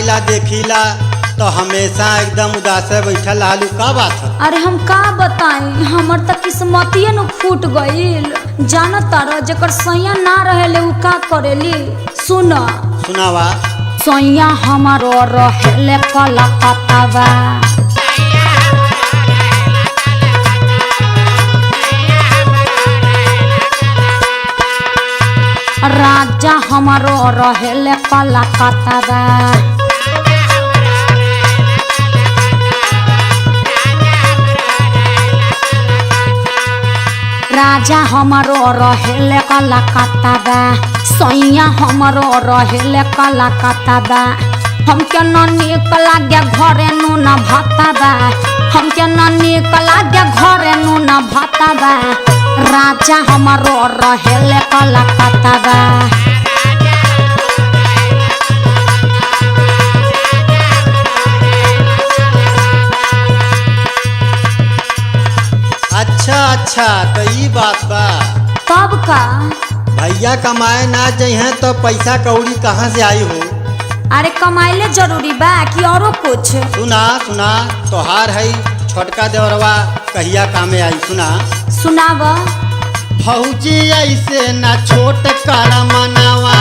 आइला देखिला तो हमेशा एकदम उदास बैठल हालू, का बात है? अरे हम का बताई, हमर त किस्मतिये न फूट गईल। जान तारा जेकर सैया ना रहेले उ का करेली, सुन सुनावा। सैया हमारो रहेले कलकत्तावा, राजा हमारो रहेले कलकत्तावा, राजा हमारो रहेले कलकत्तावा, सैया हमारो रहेले कलकत्तावा। हमके न नीक लागे घरे नून भातावा, हमके न नीक लागे घरे नून भातावा, राजा हमारो रहेले कलकत्तावा। अच्छा तो ई बात बा। तब का भैया कमाए ना चाहिए तो पैसा कौड़ी कहाँ से आई हो? अरे कमाइले जरूरी बा कि औरो कुछ? सुना सुना, तोहार है छोटका देवरवा कहिया कामे आई, सुना। सुनाव। फौजी ऐसे ना छोट कर मनावा,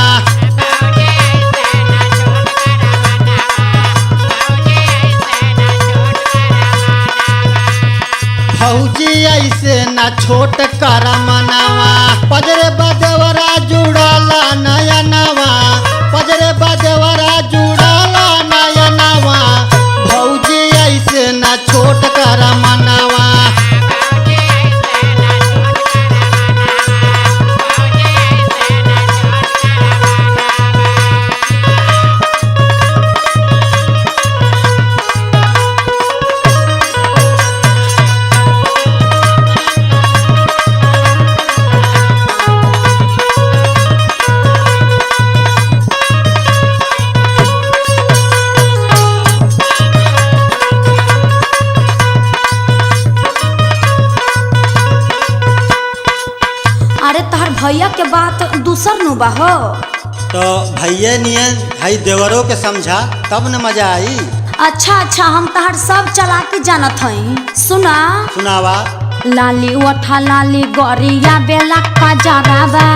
फौजी ऐसे ना छोट कर मनावा, पजरे बदेवरा जुड़ाला नया नवा, पजरे बदेवरा जुड़ाला नया नवा, फौजी ऐसे ना छोट कर मनावा। अरे तहर भैया के बात दूसर नु बा हो। तो भैया नियन भाई देवरों के समझा तब न मजा आई। अच्छा हम तहर सब चालाकी जानत हई, सुना। सुनावा। लाली ओठा लाली गोरिया बेला का जरावा,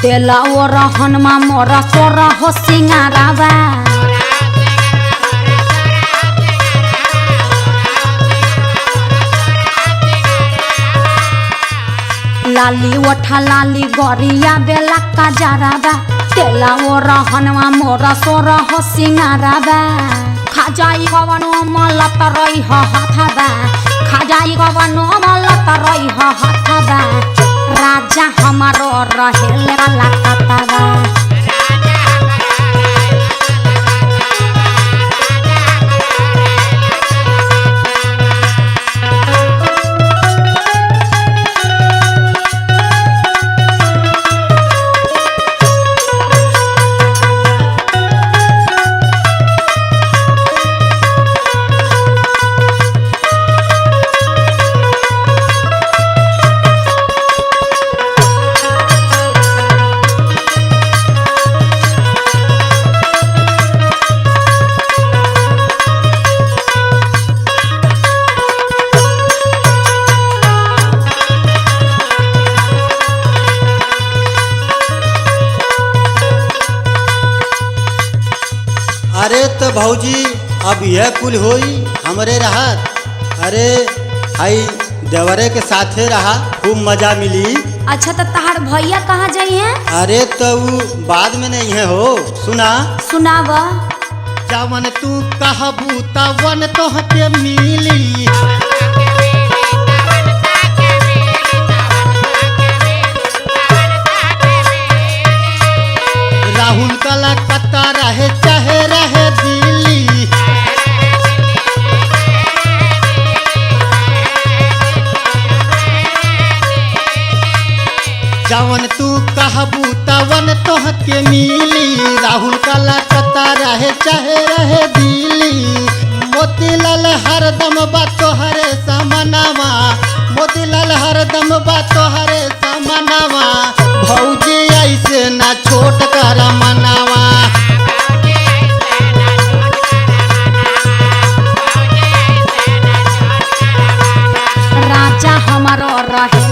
तेला ओ रहनमा मोरा तोरा हो सिंगारावा, लाली ओठा लाली गोरिया बेला का जरावा, तेला ओ रहनमा मोरा सोरा हो सिंगारावा। खाजाई कवनो मलत रही हो हाथाबा, खाजाई कवनो मलत रही हो हाथाबा, राजा हमारो रहेले कलकत्तावा। अरे तो भौजी अब यह कुल होई हमरे रहत। अरे आई देवरे के साथे रहा, खूब मजा मिली। अच्छा तो तहार भैया कहाँ जाई है? अरे तो वो बाद में नहीं है हो, सुना। सुनाव। जवन तू कहबू तवन तोहके मिली, राहुल कलकत्ता रहे चाहे रहे दिल्ली, जवन तू कहबू तवन तोहके मिली, राहुल कलकत्ता रहे चाहे रहे दिल्ली। मोतीलाल हरदम बा तोहरे समनावा, मोतीलाल रहे